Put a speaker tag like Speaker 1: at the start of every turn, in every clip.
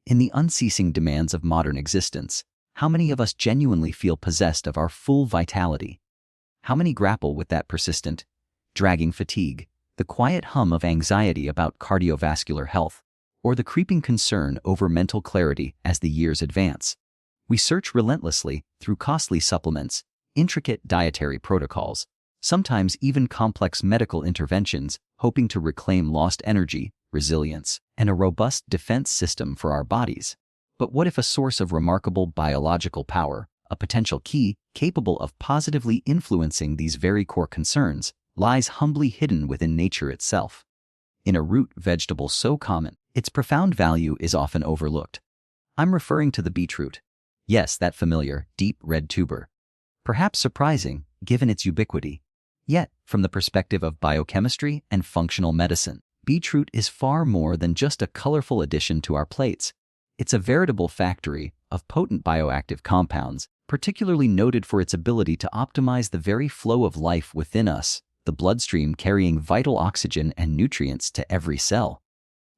Speaker 1: In the unceasing demands of modern existence, how many of us genuinely feel possessed of our full vitality? How many grapple with that persistent, dragging fatigue, the quiet hum of anxiety about cardiovascular health, or the creeping concern over mental clarity as the years advance? We search relentlessly through costly supplements, intricate dietary protocols, sometimes even complex medical interventions, hoping to reclaim lost energy, resilience, and a robust defense system for our bodies. But what if a source of remarkable biological power, a potential key capable of positively influencing these very core concerns, lies humbly hidden within nature itself? In a root vegetable so common, its profound value is often overlooked. I'm referring to the beetroot. Yes, that familiar, deep red tuber. Perhaps surprising, given its ubiquity. Yet, from the perspective of biochemistry and functional medicine, beetroot is far more than just a colorful addition to our plates. It's a veritable factory of potent bioactive compounds, particularly noted for its ability to optimize the very flow of life within us, the bloodstream carrying vital oxygen and nutrients to every cell.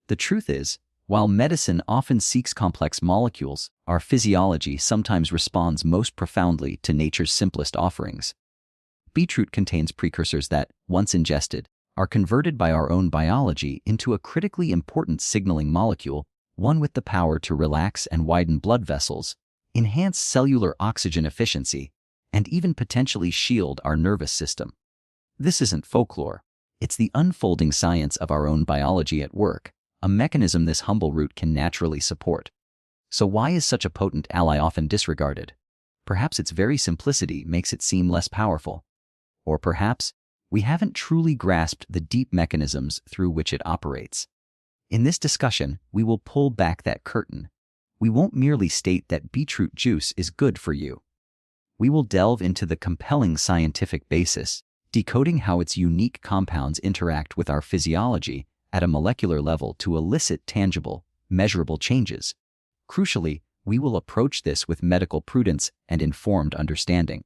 Speaker 1: The truth is, while medicine often seeks complex molecules, our physiology sometimes responds most profoundly to nature's simplest offerings. Beetroot contains precursors that, once ingested, are converted by our own biology into a critically important signaling molecule, one with the power to relax and widen blood vessels, enhance cellular oxygen efficiency, and even potentially shield our nervous system. This isn't folklore. It's the unfolding science of our own biology at work, a mechanism this humble root can naturally support. So why is such a potent ally often disregarded? Perhaps its very simplicity makes it seem less powerful. Or perhaps we haven't truly grasped the deep mechanisms through which it operates. In this discussion, we will pull back that curtain. We won't merely state that beetroot juice is good for you. We will delve into the compelling scientific basis, decoding how its unique compounds interact with our physiology at a molecular level to elicit tangible, measurable changes. Crucially, we will approach this with medical prudence and informed understanding.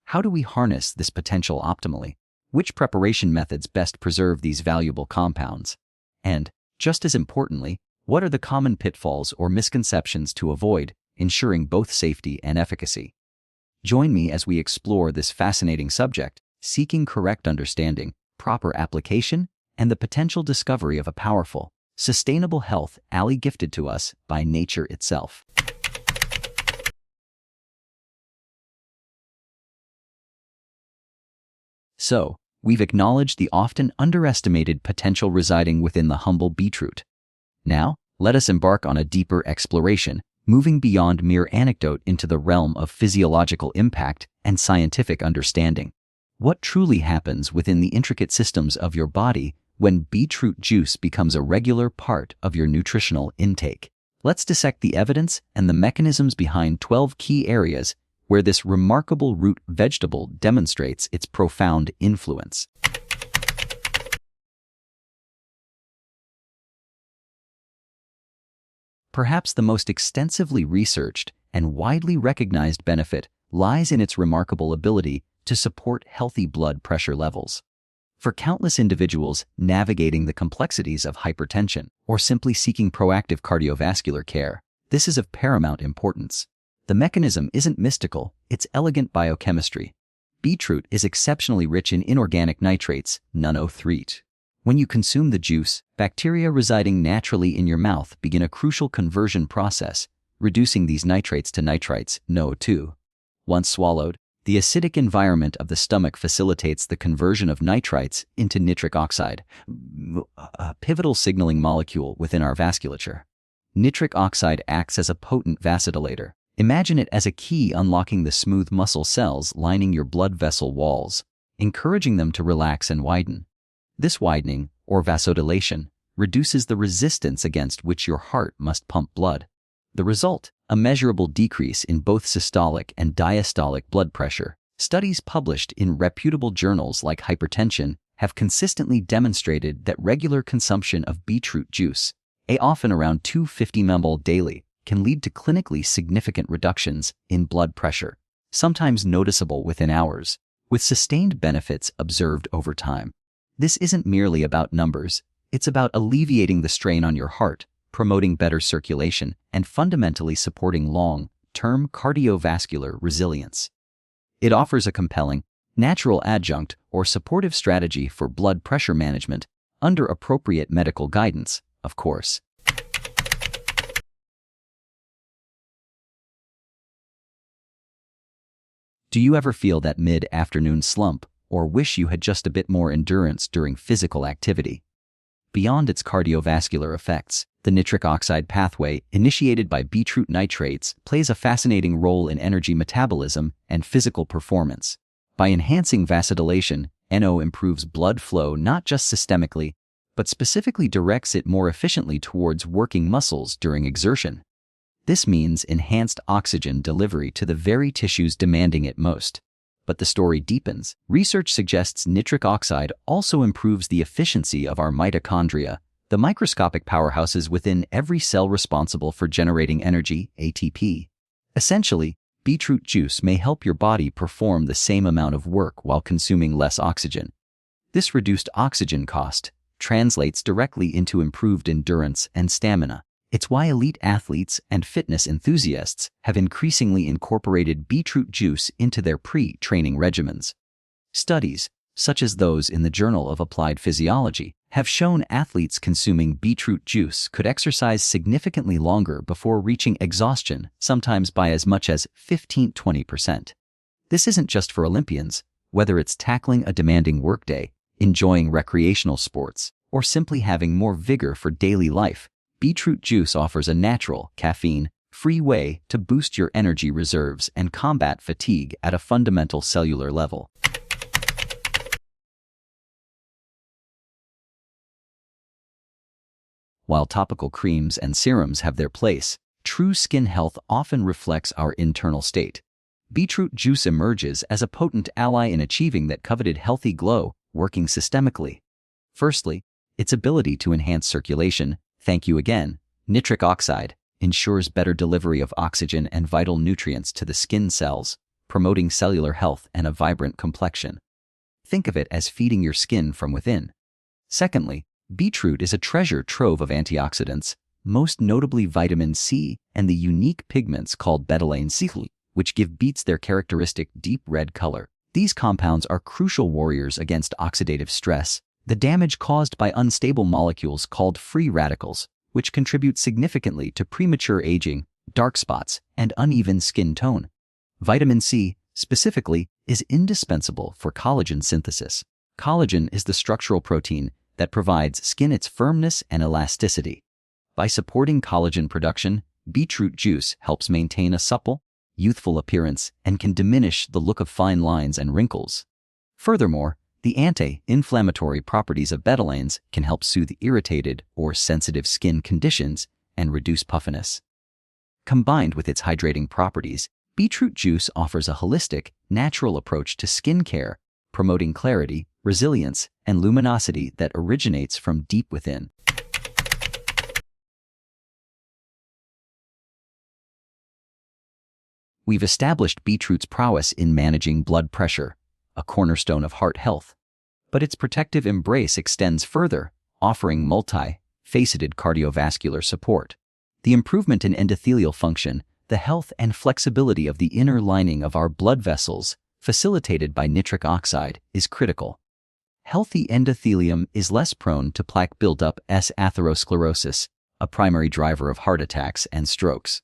Speaker 1: How do we harness this potential optimally? Which preparation methods best preserve these valuable compounds? And, just as importantly, what are the common pitfalls or misconceptions to avoid, ensuring both safety and efficacy? Join me as we explore this fascinating subject, seeking correct understanding, proper application, and the potential discovery of a powerful, sustainable health ally gifted to us by nature itself. So, we've acknowledged the often underestimated potential residing within the humble beetroot. Now, let us embark on a deeper exploration, moving beyond mere anecdote into the realm of physiological impact and scientific understanding. What truly happens within the intricate systems of your body when beetroot juice becomes a regular part of your nutritional intake? Let's dissect the evidence and the mechanisms behind 12 key areas where this remarkable root vegetable demonstrates its profound influence. Perhaps the most extensively researched and widely recognized benefit lies in its remarkable ability to support healthy blood pressure levels. For countless individuals navigating the complexities of hypertension or simply seeking proactive cardiovascular care, this is of paramount importance. The mechanism isn't mystical, it's elegant biochemistry. Beetroot is exceptionally rich in inorganic nitrates, NO3. When you consume the juice, bacteria residing naturally in your mouth begin a crucial conversion process, reducing these nitrates to nitrites, NO2. Once swallowed, the acidic environment of the stomach facilitates the conversion of nitrites into nitric oxide, a pivotal signaling molecule within our vasculature. Nitric oxide acts as a potent vasodilator. Imagine it as a key unlocking the smooth muscle cells lining your blood vessel walls, encouraging them to relax and widen. This widening, or vasodilation, reduces the resistance against which your heart must pump blood. The result, a measurable decrease in both systolic and diastolic blood pressure. Studies published in reputable journals like Hypertension have consistently demonstrated that regular consumption of beetroot juice, often around 250 ml daily, can lead to clinically significant reductions in blood pressure, sometimes noticeable within hours, with sustained benefits observed over time. This isn't merely about numbers, it's about alleviating the strain on your heart, promoting better circulation and fundamentally supporting long-term cardiovascular resilience. It offers a compelling, natural adjunct or supportive strategy for blood pressure management under appropriate medical guidance, of course. Do you ever feel that mid-afternoon slump or wish you had just a bit more endurance during physical activity? Beyond its cardiovascular effects, the nitric oxide pathway initiated by beetroot nitrates plays a fascinating role in energy metabolism and physical performance. By enhancing vasodilation, NO improves blood flow not just systemically, but specifically directs it more efficiently towards working muscles during exertion. This means enhanced oxygen delivery to the very tissues demanding it most. But the story deepens. Research suggests nitric oxide also improves the efficiency of our mitochondria, the microscopic powerhouses within every cell responsible for generating energy, ATP. Essentially, beetroot juice may help your body perform the same amount of work while consuming less oxygen. This reduced oxygen cost translates directly into improved endurance and stamina. It's why elite athletes and fitness enthusiasts have increasingly incorporated beetroot juice into their pre-training regimens. Studies, such as those in the Journal of Applied Physiology, have shown athletes consuming beetroot juice could exercise significantly longer before reaching exhaustion, sometimes by as much as 15–20%. This isn't just for Olympians. Whether it's tackling a demanding workday, enjoying recreational sports, or simply having more vigor for daily life, beetroot juice offers a natural, caffeine-free way to boost your energy reserves and combat fatigue at a fundamental cellular level. While topical creams and serums have their place, true skin health often reflects our internal state. Beetroot juice emerges as a potent ally in achieving that coveted healthy glow, working systemically. Firstly, its ability to enhance circulation. Thank you again. Nitric oxide ensures better delivery of oxygen and vital nutrients to the skin cells, promoting cellular health and a vibrant complexion. Think of it as feeding your skin from within. Secondly, beetroot is a treasure trove of antioxidants, most notably vitamin C and the unique pigments called betalain C, which give beets their characteristic deep red color. These compounds are crucial warriors against oxidative stress, the damage caused by unstable molecules called free radicals, which contribute significantly to premature aging, dark spots, and uneven skin tone. Vitamin C, specifically, is indispensable for collagen synthesis. Collagen is the structural protein that provides skin its firmness and elasticity. By supporting collagen production, beetroot juice helps maintain a supple, youthful appearance and can diminish the look of fine lines and wrinkles. Furthermore, the anti-inflammatory properties of betalains can help soothe irritated or sensitive skin conditions and reduce puffiness. Combined with its hydrating properties, beetroot juice offers a holistic, natural approach to skin care, promoting clarity, resilience, and luminosity that originates from deep within. We've established beetroot's prowess in managing blood pressure, a cornerstone of heart health. But its protective embrace extends further, offering multi-faceted cardiovascular support. The improvement in endothelial function, the health and flexibility of the inner lining of our blood vessels, facilitated by nitric oxide, is critical. Healthy endothelium is less prone to plaque buildup as atherosclerosis, a primary driver of heart attacks and strokes.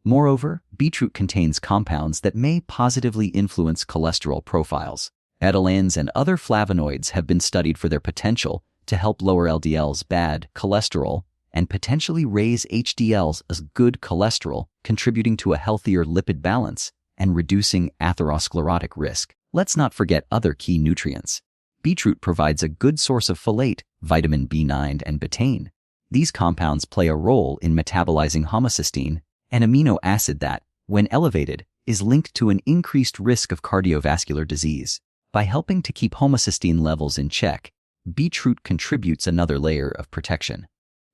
Speaker 1: Moreover, beetroot contains compounds that may positively influence cholesterol profiles. Betalains and other flavonoids have been studied for their potential to help lower LDL's bad cholesterol and potentially raise HDL's as good cholesterol, contributing to a healthier lipid balance and reducing atherosclerotic risk. Let's not forget other key nutrients. Beetroot provides a good source of folate, vitamin B9, and betaine. These compounds play a role in metabolizing homocysteine, an amino acid that, when elevated, is linked to an increased risk of cardiovascular disease. By helping to keep homocysteine levels in check, beetroot contributes another layer of protection.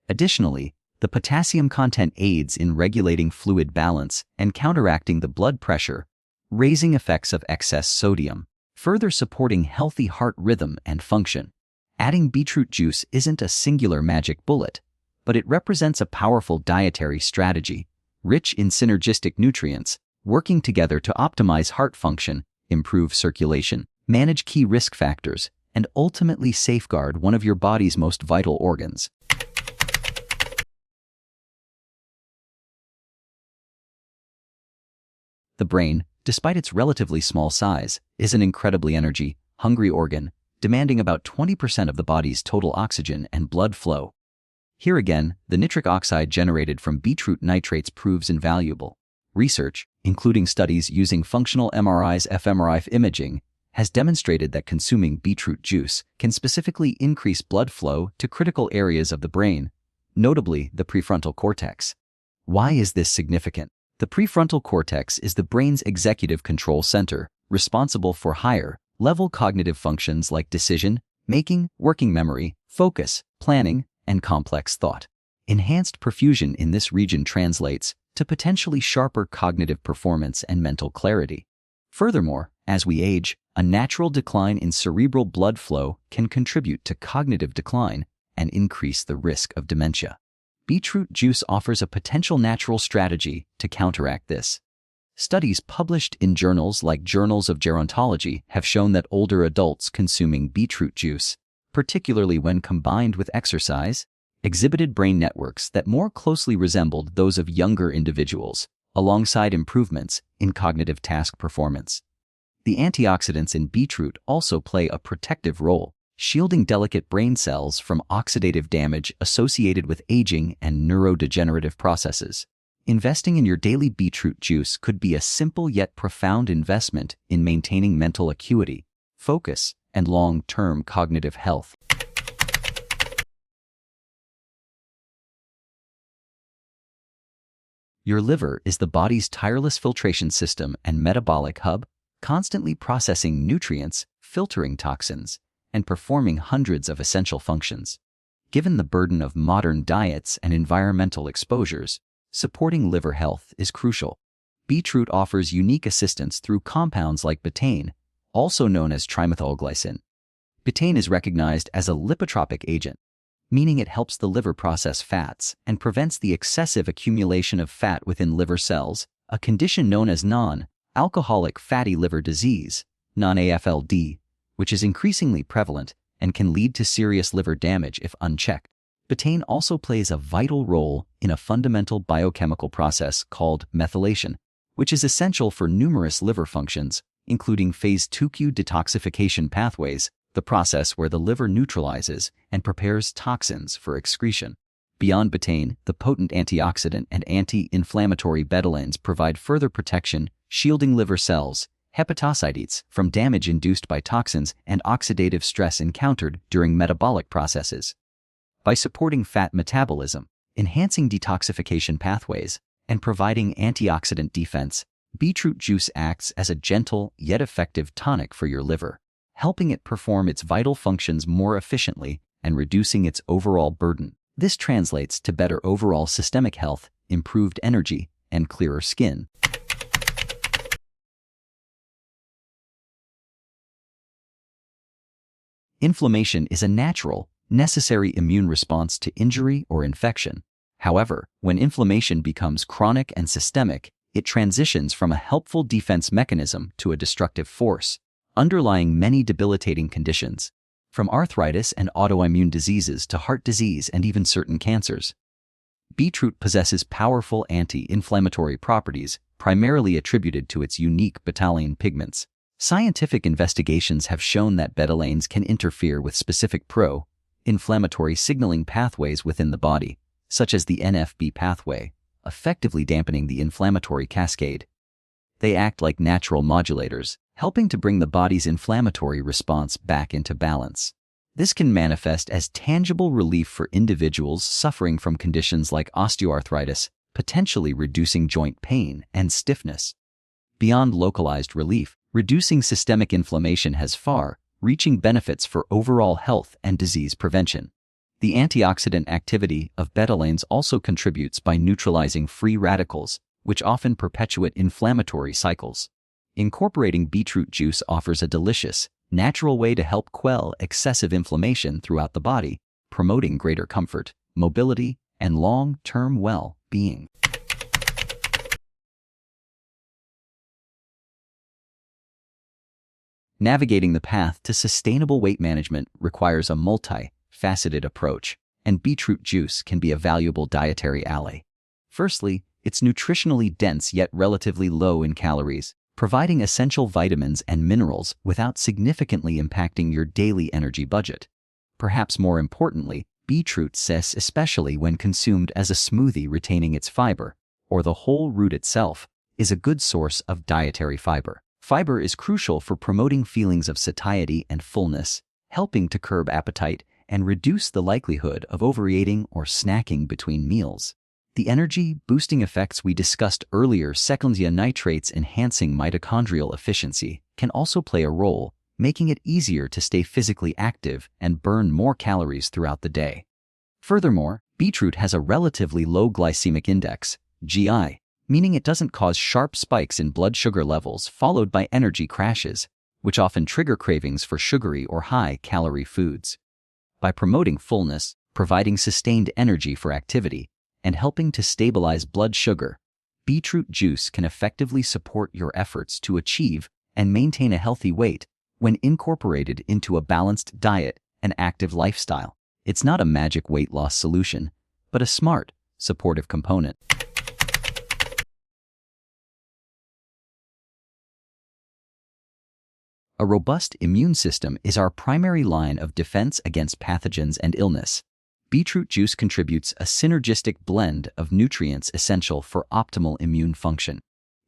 Speaker 1: Additionally, the potassium content aids in regulating fluid balance and counteracting the blood pressure, raising effects of excess sodium, further supporting healthy heart rhythm and function. Adding beetroot juice isn't a singular magic bullet, but it represents a powerful dietary strategy, rich in synergistic nutrients, working together to optimize heart function, improve circulation, manage key risk factors, and ultimately safeguard one of your body's most vital organs. The brain, despite its relatively small size, is an incredibly energy-hungry organ, demanding about 20% of the body's total oxygen and blood flow. Here again, the nitric oxide generated from beetroot nitrates proves invaluable. Research, including studies using functional MRI's fMRI imaging, has demonstrated that consuming beetroot juice can specifically increase blood flow to critical areas of the brain, notably the prefrontal cortex. Why is this significant? The prefrontal cortex is the brain's executive control center, responsible for higher-level cognitive functions like decision making, working memory, focus, planning, and complex thought. Enhanced perfusion in this region translates to potentially sharper cognitive performance and mental clarity. Furthermore, as we age, a natural decline in cerebral blood flow can contribute to cognitive decline and increase the risk of dementia. Beetroot juice offers a potential natural strategy to counteract this. Studies published in journals like Journals of Gerontology have shown that older adults consuming beetroot juice, particularly when combined with exercise, exhibited brain networks that more closely resembled those of younger individuals, alongside improvements in cognitive task performance. The antioxidants in beetroot also play a protective role, shielding delicate brain cells from oxidative damage associated with aging and neurodegenerative processes. Investing in your daily beetroot juice could be a simple yet profound investment in maintaining mental acuity, focus, and long-term cognitive health. Your liver is the body's tireless filtration system and metabolic hub, constantly processing nutrients, filtering toxins, and performing hundreds of essential functions. Given the burden of modern diets and environmental exposures, supporting liver health is crucial. Beetroot offers unique assistance through compounds like betaine, also known as trimethylglycine. Betaine is recognized as a lipotropic agent, meaning it helps the liver process fats and prevents the excessive accumulation of fat within liver cells, a condition known as non-alcoholic fatty liver disease, non-AFLD, which is increasingly prevalent and can lead to serious liver damage if unchecked. Betaine also plays a vital role in a fundamental biochemical process called methylation, which is essential for numerous liver functions, including phase 2Q detoxification pathways, the process where the liver neutralizes and prepares toxins for excretion. Beyond betaine, the potent antioxidant and anti-inflammatory betalains provide further protection, shielding liver cells, hepatocytes, from damage induced by toxins and oxidative stress encountered during metabolic processes. By supporting fat metabolism, enhancing detoxification pathways, and providing antioxidant defense, beetroot juice acts as a gentle yet effective tonic for your liver, helping it perform its vital functions more efficiently and reducing its overall burden. This translates to better overall systemic health, improved energy, and clearer skin. Inflammation is a natural, necessary immune response to injury or infection. However, when inflammation becomes chronic and systemic, it transitions from a helpful defense mechanism to a destructive force, underlying many debilitating conditions, from arthritis and autoimmune diseases to heart disease and even certain cancers. Beetroot possesses powerful anti-inflammatory properties, primarily attributed to its unique betaline pigments. Scientific investigations have shown that betalains can interfere with specific pro-inflammatory signaling pathways within the body, such as the NF-B pathway, effectively dampening the inflammatory cascade. They act like natural modulators, helping to bring the body's inflammatory response back into balance. This can manifest as tangible relief for individuals suffering from conditions like osteoarthritis, potentially reducing joint pain and stiffness. Beyond localized relief, reducing systemic inflammation has far-reaching benefits for overall health and disease prevention. The antioxidant activity of betalains also contributes by neutralizing free radicals, which often perpetuate inflammatory cycles. Incorporating beetroot juice offers a delicious, natural way to help quell excessive inflammation throughout the body, promoting greater comfort, mobility, and long-term well-being. Navigating the path to sustainable weight management requires a multi-faceted approach, and beetroot juice can be a valuable dietary ally. Firstly, it's nutritionally dense yet relatively low in calories, providing essential vitamins and minerals without significantly impacting your daily energy budget. Perhaps more importantly, beetroot zest, especially when consumed as a smoothie retaining its fiber, or the whole root itself, is a good source of dietary fiber. Fiber is crucial for promoting feelings of satiety and fullness, helping to curb appetite and reduce the likelihood of overeating or snacking between meals. The energy-boosting effects we discussed earlier, secondary nitrates enhancing mitochondrial efficiency, can also play a role, making it easier to stay physically active and burn more calories throughout the day. Furthermore, beetroot has a relatively low glycemic index, GI, meaning it doesn't cause sharp spikes in blood sugar levels followed by energy crashes, which often trigger cravings for sugary or high-calorie foods. By promoting fullness, providing sustained energy for activity, and helping to stabilize blood sugar, beetroot juice can effectively support your efforts to achieve and maintain a healthy weight when incorporated into a balanced diet and active lifestyle. It's not a magic weight loss solution, but a smart, supportive component. A robust immune system is our primary line of defense against pathogens and illness. Beetroot juice contributes a synergistic blend of nutrients essential for optimal immune function.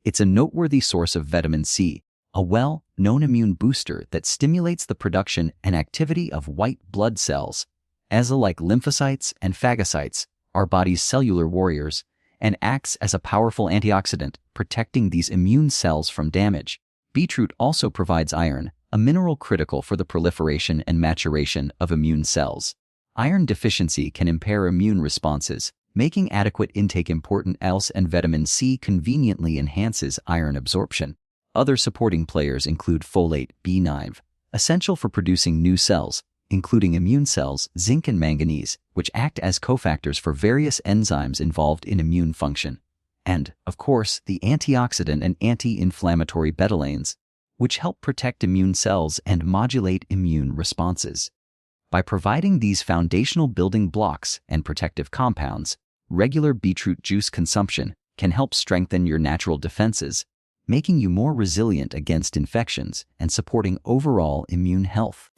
Speaker 1: It's a noteworthy source of vitamin C, a well-known immune booster that stimulates the production and activity of white blood cells, as like lymphocytes and phagocytes, our body's cellular warriors, and acts as a powerful antioxidant, protecting these immune cells from damage. Beetroot also provides iron, a mineral critical for the proliferation and maturation of immune cells. Iron deficiency can impair immune responses, making adequate intake important, else and vitamin C conveniently enhances iron absorption. Other supporting players include folate, B9, essential for producing new cells, including immune cells, zinc and manganese, which act as cofactors for various enzymes involved in immune function. And, of course, the antioxidant and anti-inflammatory betalains, which help protect immune cells and modulate immune responses. By providing these foundational building blocks and protective compounds, regular beetroot juice consumption can help strengthen your natural defenses, making you more resilient against infections and supporting overall immune health.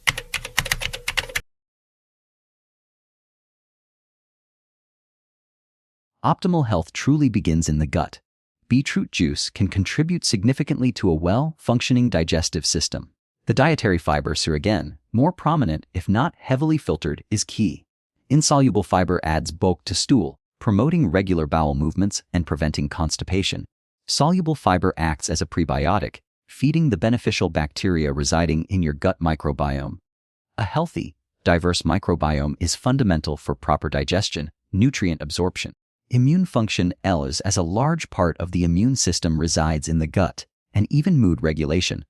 Speaker 1: Optimal health truly begins in the gut. Beetroot juice can contribute significantly to a well-functioning digestive system. The dietary fiber, again, more prominent if not heavily filtered, is key. Insoluble fiber adds bulk to stool, promoting regular bowel movements and preventing constipation. Soluble fiber acts as a prebiotic, feeding the beneficial bacteria residing in your gut microbiome. A healthy, diverse microbiome is fundamental for proper digestion, nutrient absorption. Immune function as a large part of the immune system resides in the gut, and even mood regulation.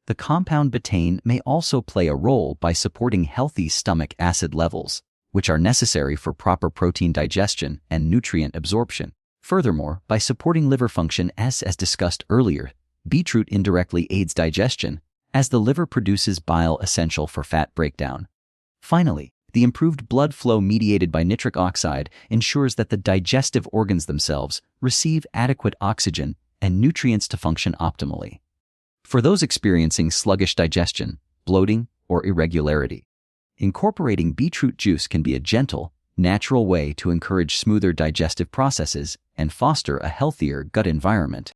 Speaker 1: The compound betaine may also play a role by supporting healthy stomach acid levels, which are necessary for proper protein digestion and nutrient absorption. Furthermore, by supporting liver function as discussed earlier, beetroot indirectly aids digestion, as the liver produces bile essential for fat breakdown. Finally, the improved blood flow mediated by nitric oxide ensures that the digestive organs themselves receive adequate oxygen and nutrients to function optimally. For those experiencing sluggish digestion, bloating, or irregularity, incorporating beetroot juice can be a gentle, natural way to encourage smoother digestive processes and foster a healthier gut environment.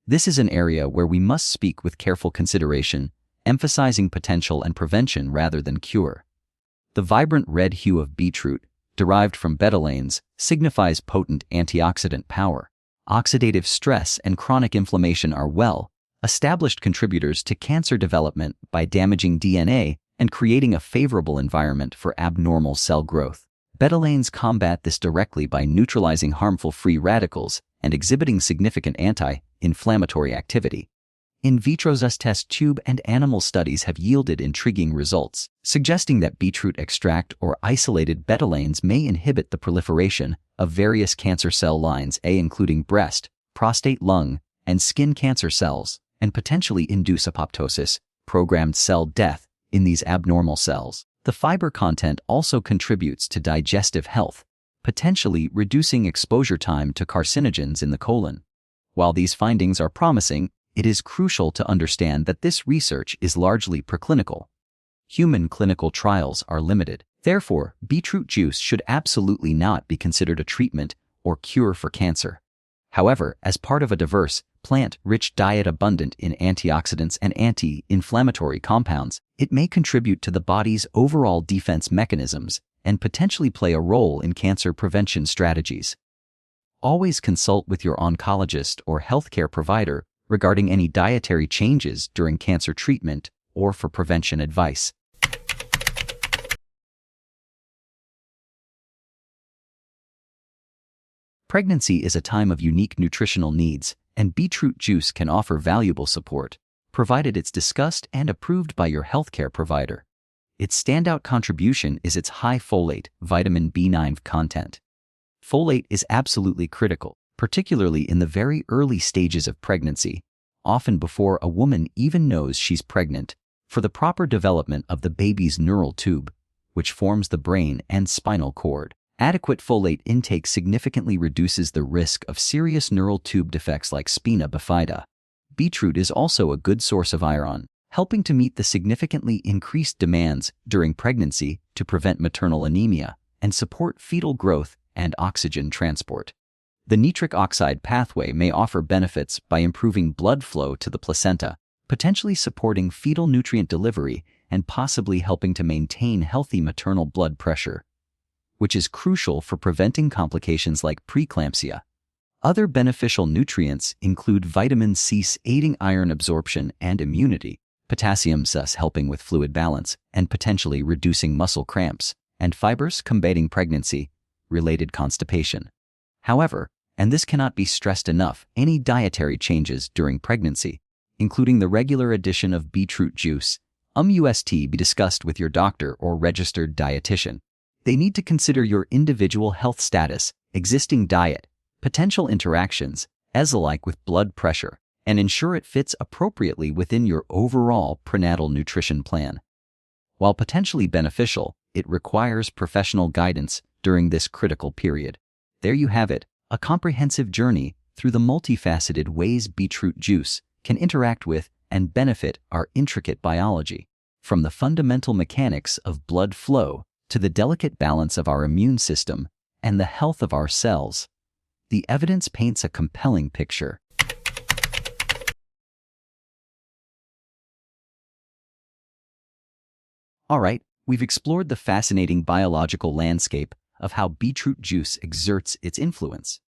Speaker 1: This is an area where we must speak with careful consideration, emphasizing potential and prevention rather than cure. The vibrant red hue of beetroot, derived from betalains, signifies potent antioxidant power. Oxidative stress and chronic inflammation are well-established contributors to cancer development by damaging DNA and creating a favorable environment for abnormal cell growth. Betalains combat this directly by neutralizing harmful free radicals and exhibiting significant anti-inflammatory activity. In vitro test tube and animal studies have yielded intriguing results, suggesting that beetroot extract or isolated betalains may inhibit the proliferation of various cancer cell lines, including breast, prostate, lung, and skin cancer cells, and potentially induce apoptosis, programmed cell death, in these abnormal cells. The fiber content also contributes to digestive health, potentially reducing exposure time to carcinogens in the colon. While these findings are promising, it is crucial to understand that this research is largely preclinical. Human clinical trials are limited. Therefore, beetroot juice should absolutely not be considered a treatment or cure for cancer. However, as part of a diverse, plant-rich diet abundant in antioxidants and anti-inflammatory compounds, it may contribute to the body's overall defense mechanisms and potentially play a role in cancer prevention strategies. Always consult with your oncologist or healthcare provider regarding any dietary changes during cancer treatment or for prevention advice. Pregnancy is a time of unique nutritional needs, and beetroot juice can offer valuable support, provided it's discussed and approved by your healthcare provider. Its standout contribution is its high folate, vitamin B9 content. Folate is absolutely critical, particularly in the very early stages of pregnancy, often before a woman even knows she's pregnant, for the proper development of the baby's neural tube, which forms the brain and spinal cord. Adequate folate intake significantly reduces the risk of serious neural tube defects like spina bifida. Beetroot is also a good source of iron, helping to meet the significantly increased demands during pregnancy to prevent maternal anemia and support fetal growth and oxygen transport. The nitric oxide pathway may offer benefits by improving blood flow to the placenta, potentially supporting fetal nutrient delivery and possibly helping to maintain healthy maternal blood pressure, which is crucial for preventing complications like preeclampsia. Other beneficial nutrients include vitamin C aiding iron absorption and immunity, potassium thus helping with fluid balance and potentially reducing muscle cramps, and fibers combating pregnancy-related constipation. However, and this cannot be stressed enough, any dietary changes during pregnancy, including the regular addition of beetroot juice, must be discussed with your doctor or registered dietitian. They need to consider your individual health status, existing diet, potential interactions, as alike with blood pressure, and ensure it fits appropriately within your overall prenatal nutrition plan. While potentially beneficial, it requires professional guidance during this critical period. There you have it, a comprehensive journey through the multifaceted ways beetroot juice can interact with and benefit our intricate biology, from the fundamental mechanics of blood flow to the delicate balance of our immune system and the health of our cells. The evidence paints a compelling picture. All right, we've explored the fascinating biological landscape of how beetroot juice exerts its influence.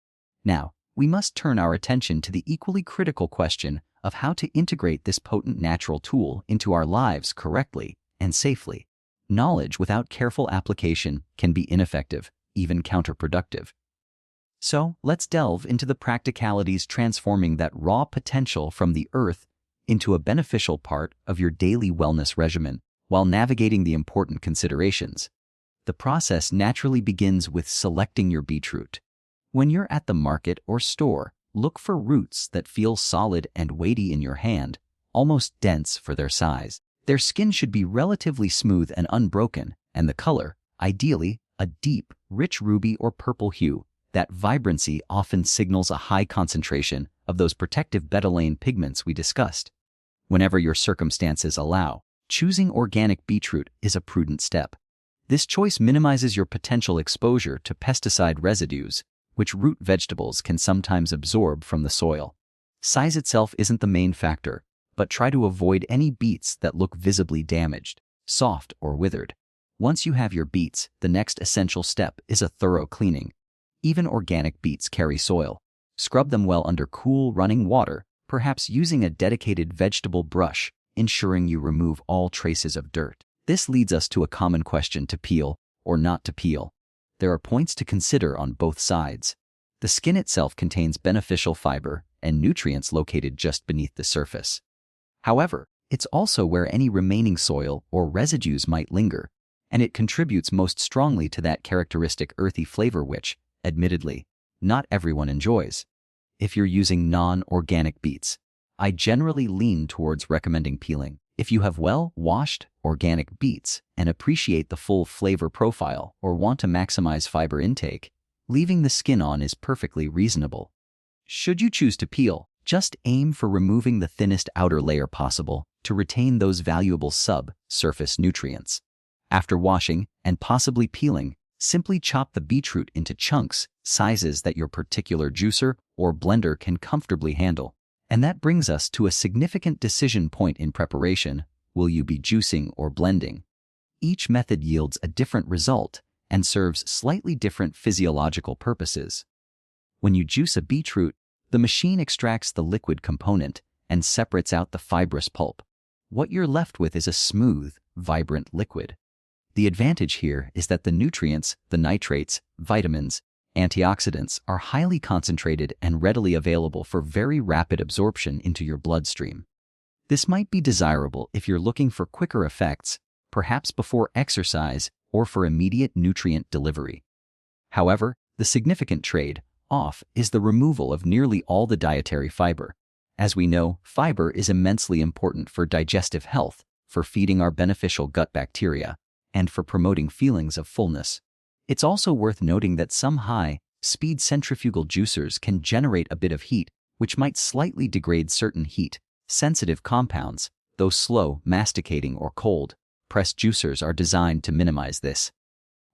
Speaker 1: Now, we must turn our attention to the equally critical question of how to integrate this potent natural tool into our lives correctly and safely. Knowledge without careful application can be ineffective, even counterproductive. So, let's delve into the practicalities transforming that raw potential from the earth into a beneficial part of your daily wellness regimen while navigating the important considerations. The process naturally begins with selecting your beetroot. When you're at the market or store, look for roots that feel solid and weighty in your hand, almost dense for their size. Their skin should be relatively smooth and unbroken, and the color, ideally, a deep, rich ruby or purple hue. That vibrancy often signals a high concentration of those protective betalain pigments we discussed. Whenever your circumstances allow, choosing organic beetroot is a prudent step. This choice minimizes your potential exposure to pesticide residues, which root vegetables can sometimes absorb from the soil. Size itself isn't the main factor, but try to avoid any beets that look visibly damaged, soft, or withered. Once you have your beets, the next essential step is a thorough cleaning. Even organic beets carry soil. Scrub them well under cool, running water, perhaps using a dedicated vegetable brush, ensuring you remove all traces of dirt. This leads us to a common question: to peel or not to peel. There are points to consider on both sides. The skin itself contains beneficial fiber and nutrients located just beneath the surface. However, it's also where any remaining soil or residues might linger, and it contributes most strongly to that characteristic earthy flavor which, admittedly, not everyone enjoys. If you're using non-organic beets, I generally lean towards recommending peeling. If you have well-washed organic beets and appreciate the full flavor profile or want to maximize fiber intake, leaving the skin on is perfectly reasonable. Should you choose to peel, just aim for removing the thinnest outer layer possible to retain those valuable sub-surface nutrients. After washing and possibly peeling, simply chop the beetroot into chunks, sizes that your particular juicer or blender can comfortably handle. And that brings us to a significant decision point in preparation. Will you be juicing or blending? Each method yields a different result and serves slightly different physiological purposes. When you juice a beetroot, the machine extracts the liquid component and separates out the fibrous pulp. What you're left with is a smooth, vibrant liquid. The advantage here is that the nutrients, the nitrates, vitamins, antioxidants are highly concentrated and readily available for very rapid absorption into your bloodstream. This might be desirable if you're looking for quicker effects, perhaps before exercise or for immediate nutrient delivery. However, the significant trade-off is the removal of nearly all the dietary fiber. As we know, fiber is immensely important for digestive health, for feeding our beneficial gut bacteria, and for promoting feelings of fullness. It's also worth noting that some high-speed centrifugal juicers can generate a bit of heat, which might slightly degrade certain heat-sensitive compounds, though slow masticating or cold-pressed juicers are designed to minimize this.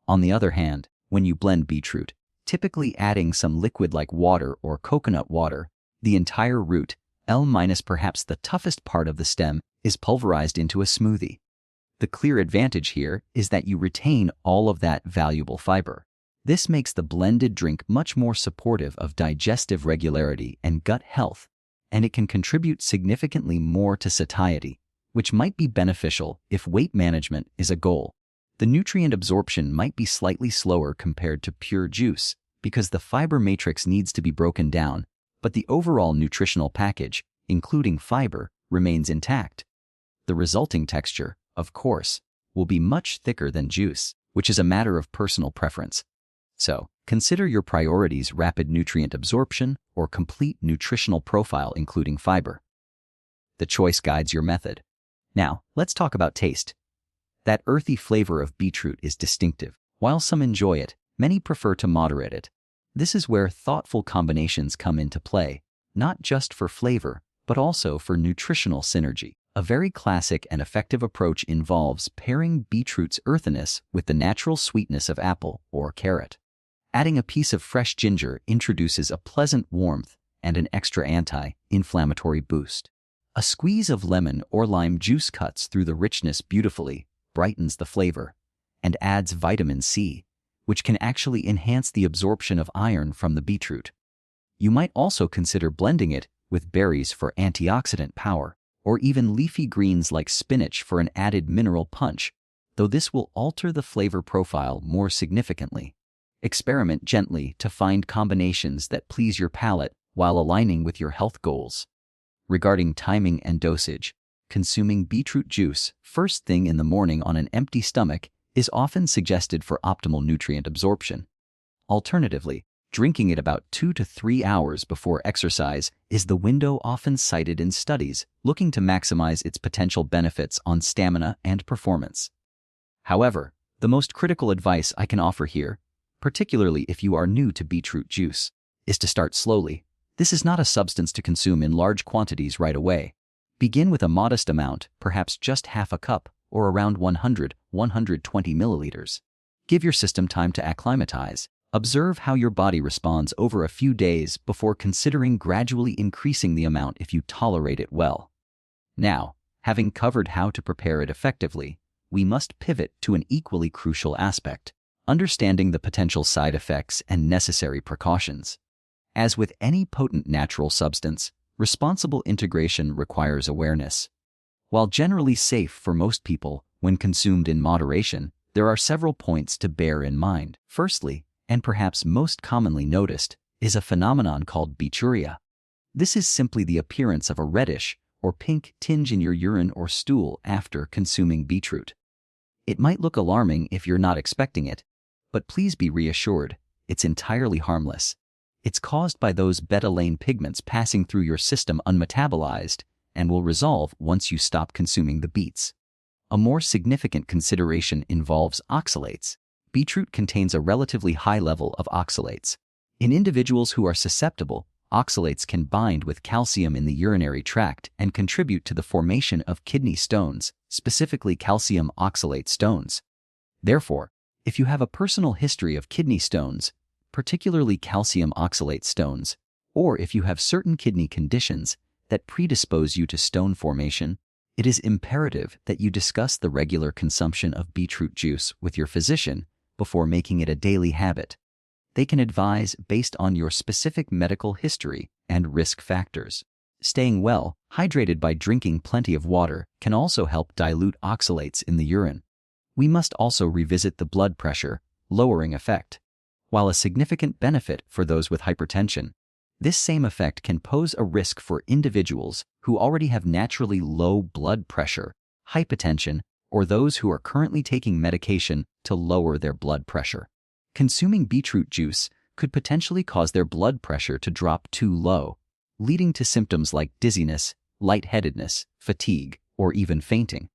Speaker 1: On the other hand, when you blend beetroot, typically adding some liquid like water or coconut water, the entire root, perhaps the toughest part of the stem, is pulverized into a smoothie. The clear advantage here is that you retain all of that valuable fiber. This makes the blended drink much more supportive of digestive regularity and gut health, and it can contribute significantly more to satiety, which might be beneficial if weight management is a goal. The nutrient absorption might be slightly slower compared to pure juice because the fiber matrix needs to be broken down, but the overall nutritional package, including fiber, remains intact. The resulting texture, of course, will be much thicker than juice, which is a matter of personal preference. So, consider your priorities: rapid nutrient absorption or complete nutritional profile including fiber. The choice guides your method. Now, let's talk about taste. That earthy flavor of beetroot is distinctive. While some enjoy it, many prefer to moderate it. This is where thoughtful combinations come into play, not just for flavor, but also for nutritional synergy. A very classic and effective approach involves pairing beetroot's earthiness with the natural sweetness of apple or carrot. Adding a piece of fresh ginger introduces a pleasant warmth and an extra anti-inflammatory boost. A squeeze of lemon or lime juice cuts through the richness beautifully, brightens the flavor, and adds vitamin C, which can actually enhance the absorption of iron from the beetroot. You might also consider blending it with berries for antioxidant power, or even leafy greens like spinach for an added mineral punch, though this will alter the flavor profile more significantly. Experiment gently to find combinations that please your palate while aligning with your health goals. Regarding timing and dosage, consuming beetroot juice first thing in the morning on an empty stomach is often suggested for optimal nutrient absorption. Alternatively, drinking it about 2 to 3 hours before exercise is the window often cited in studies looking to maximize its potential benefits on stamina and performance. However, the most critical advice I can offer here, particularly if you are new to beetroot juice, is to start slowly. This is not a substance to consume in large quantities right away. Begin with a modest amount, perhaps just half a cup or around 100-120 milliliters. Give your system time to acclimatize. Observe how your body responds over a few days before considering gradually increasing the amount if you tolerate it well. Now, having covered how to prepare it effectively, we must pivot to an equally crucial aspect: understanding the potential side effects and necessary precautions. As with any potent natural substance, responsible integration requires awareness. While generally safe for most people when consumed in moderation, there are several points to bear in mind. Firstly, and perhaps most commonly noticed, is a phenomenon called beeturia. This is simply the appearance of a reddish or pink tinge in your urine or stool after consuming beetroot. It might look alarming if you're not expecting it, but please be reassured, it's entirely harmless. It's caused by those betalain pigments passing through your system unmetabolized and will resolve once you stop consuming the beets. A more significant consideration involves oxalates. Beetroot contains a relatively high level of oxalates. In individuals who are susceptible, oxalates can bind with calcium in the urinary tract and contribute to the formation of kidney stones, specifically calcium oxalate stones. Therefore, if you have a personal history of kidney stones, particularly calcium oxalate stones, or if you have certain kidney conditions that predispose you to stone formation, it is imperative that you discuss the regular consumption of beetroot juice with your physician before making it a daily habit. They can advise based on your specific medical history and risk factors. Staying well hydrated by drinking plenty of water can also help dilute oxalates in the urine. We must also revisit the blood pressure lowering effect. While a significant benefit for those with hypertension, this same effect can pose a risk for individuals who already have naturally low blood pressure, hypertension, or those who are currently taking medication to lower their blood pressure. Consuming beetroot juice could potentially cause their blood pressure to drop too low, leading to symptoms like dizziness, lightheadedness, fatigue, or even fainting.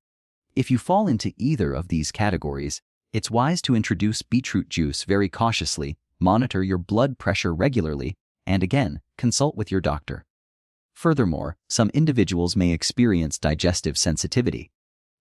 Speaker 1: If you fall into either of these categories, it's wise to introduce beetroot juice very cautiously, monitor your blood pressure regularly, and again, consult with your doctor. Furthermore, some individuals may experience digestive sensitivity.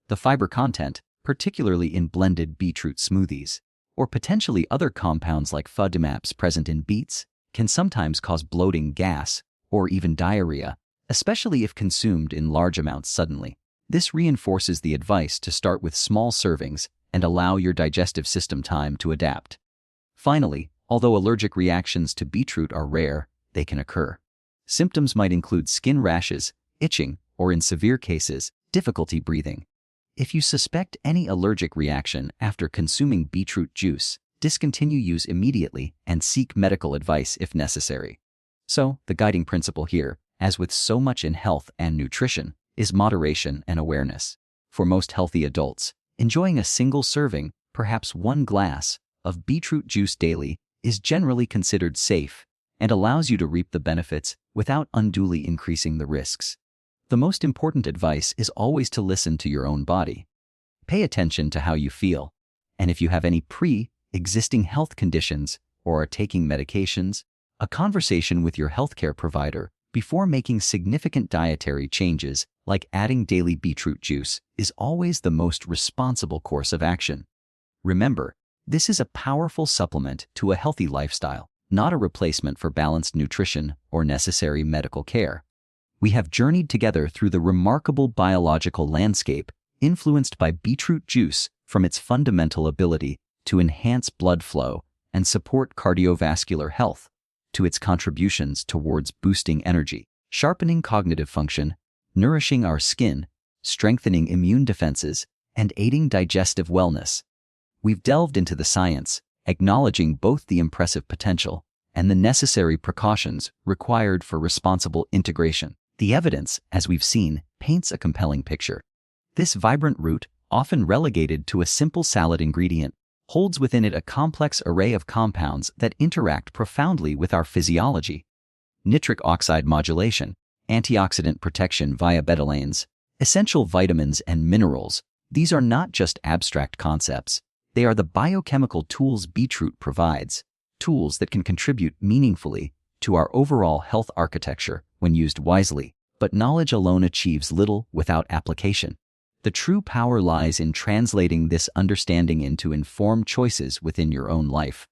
Speaker 1: The fiber content, particularly in blended beetroot smoothies, or potentially other compounds like FODMAPs present in beets, can sometimes cause bloating, gas, or even diarrhea, especially if consumed in large amounts suddenly. This reinforces the advice to start with small servings and allow your digestive system time to adapt. Finally, although allergic reactions to beetroot are rare, they can occur. Symptoms might include skin rashes, itching, or in severe cases, difficulty breathing. If you suspect any allergic reaction after consuming beetroot juice, discontinue use immediately and seek medical advice if necessary. So, the guiding principle here, as with so much in health and nutrition, is moderation and awareness. For most healthy adults, enjoying a single serving, perhaps one glass, of beetroot juice daily is generally considered safe and allows you to reap the benefits without unduly increasing the risks. The most important advice is always to listen to your own body. Pay attention to how you feel, and if you have any pre-existing health conditions or are taking medications, a conversation with your healthcare provider before making significant dietary changes like adding daily beetroot juice is always the most responsible course of action. Remember, this is a powerful supplement to a healthy lifestyle, not a replacement for balanced nutrition or necessary medical care. We have journeyed together through the remarkable biological landscape influenced by beetroot juice, from its fundamental ability to enhance blood flow and support cardiovascular health, to its contributions towards boosting energy, sharpening cognitive function, nourishing our skin, strengthening immune defenses, and aiding digestive wellness. We've delved into the science, acknowledging both the impressive potential and the necessary precautions required for responsible integration. The evidence, as we've seen, paints a compelling picture. This vibrant root, often relegated to a simple salad ingredient, holds within it a complex array of compounds that interact profoundly with our physiology. Nitric oxide modulation, antioxidant protection via betalains, essential vitamins and minerals. These are not just abstract concepts. They are the biochemical tools beetroot provides, tools that can contribute meaningfully to our overall health architecture when used wisely. But knowledge alone achieves little without application. The true power lies in translating this understanding into informed choices within your own life.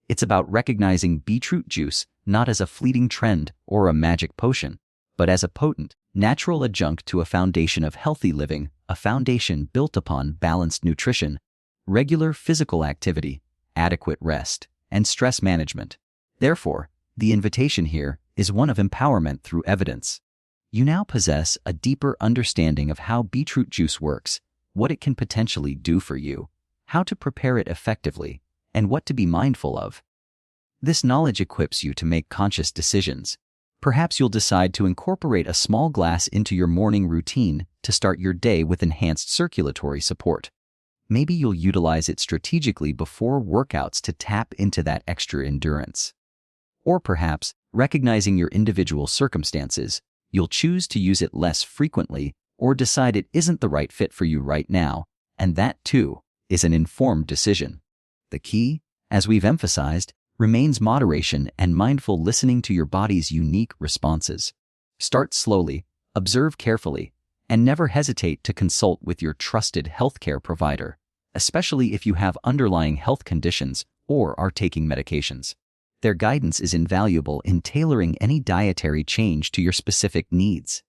Speaker 1: It's about recognizing beetroot juice not as a fleeting trend or a magic potion, but as a potent, natural adjunct to a foundation of healthy living, a foundation built upon balanced nutrition, regular physical activity, adequate rest, and stress management. Therefore, the invitation here is one of empowerment through evidence. You now possess a deeper understanding of how beetroot juice works, what it can potentially do for you, how to prepare it effectively, and what to be mindful of. This knowledge equips you to make conscious decisions, Perhaps you'll decide to incorporate a small glass into your morning routine to start your day with enhanced circulatory support. Maybe you'll utilize it strategically before workouts to tap into that extra endurance. Or perhaps, recognizing your individual circumstances, you'll choose to use it less frequently or decide it isn't the right fit for you right now, and that, too, is an informed decision. The key, as we've emphasized, remains moderation and mindful listening to your body's unique responses. Start slowly, observe carefully, and never hesitate to consult with your trusted healthcare provider, especially if you have underlying health conditions or are taking medications. Their guidance is invaluable in tailoring any dietary change to your specific needs.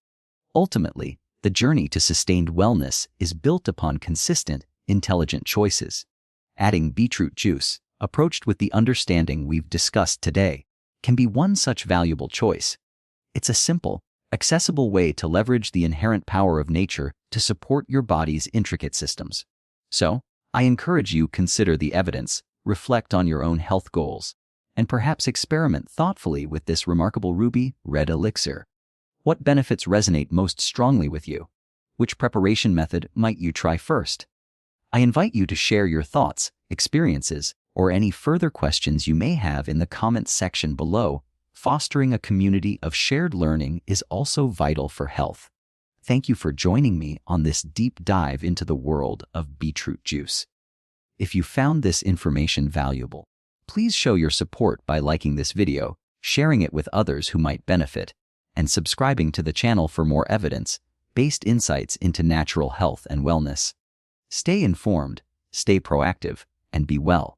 Speaker 1: Ultimately, the journey to sustained wellness is built upon consistent, intelligent choices. Adding beetroot juice, approached with the understanding we've discussed today, can be one such valuable choice. It's a simple, accessible way to leverage the inherent power of nature to support your body's intricate systems. So, I encourage you to consider the evidence, reflect on your own health goals, and perhaps experiment thoughtfully with this remarkable ruby red elixir. What benefits resonate most strongly with you? Which preparation method might you try first? I invite you to share your thoughts, experiences, or any further questions you may have in the comments section below. Fostering a community of shared learning is also vital for health. Thank you for joining me on this deep dive into the world of beetroot juice. If you found this information valuable, please show your support by liking this video, sharing it with others who might benefit, and subscribing to the channel for more evidence-based insights into natural health and wellness. Stay informed, stay proactive, and be well.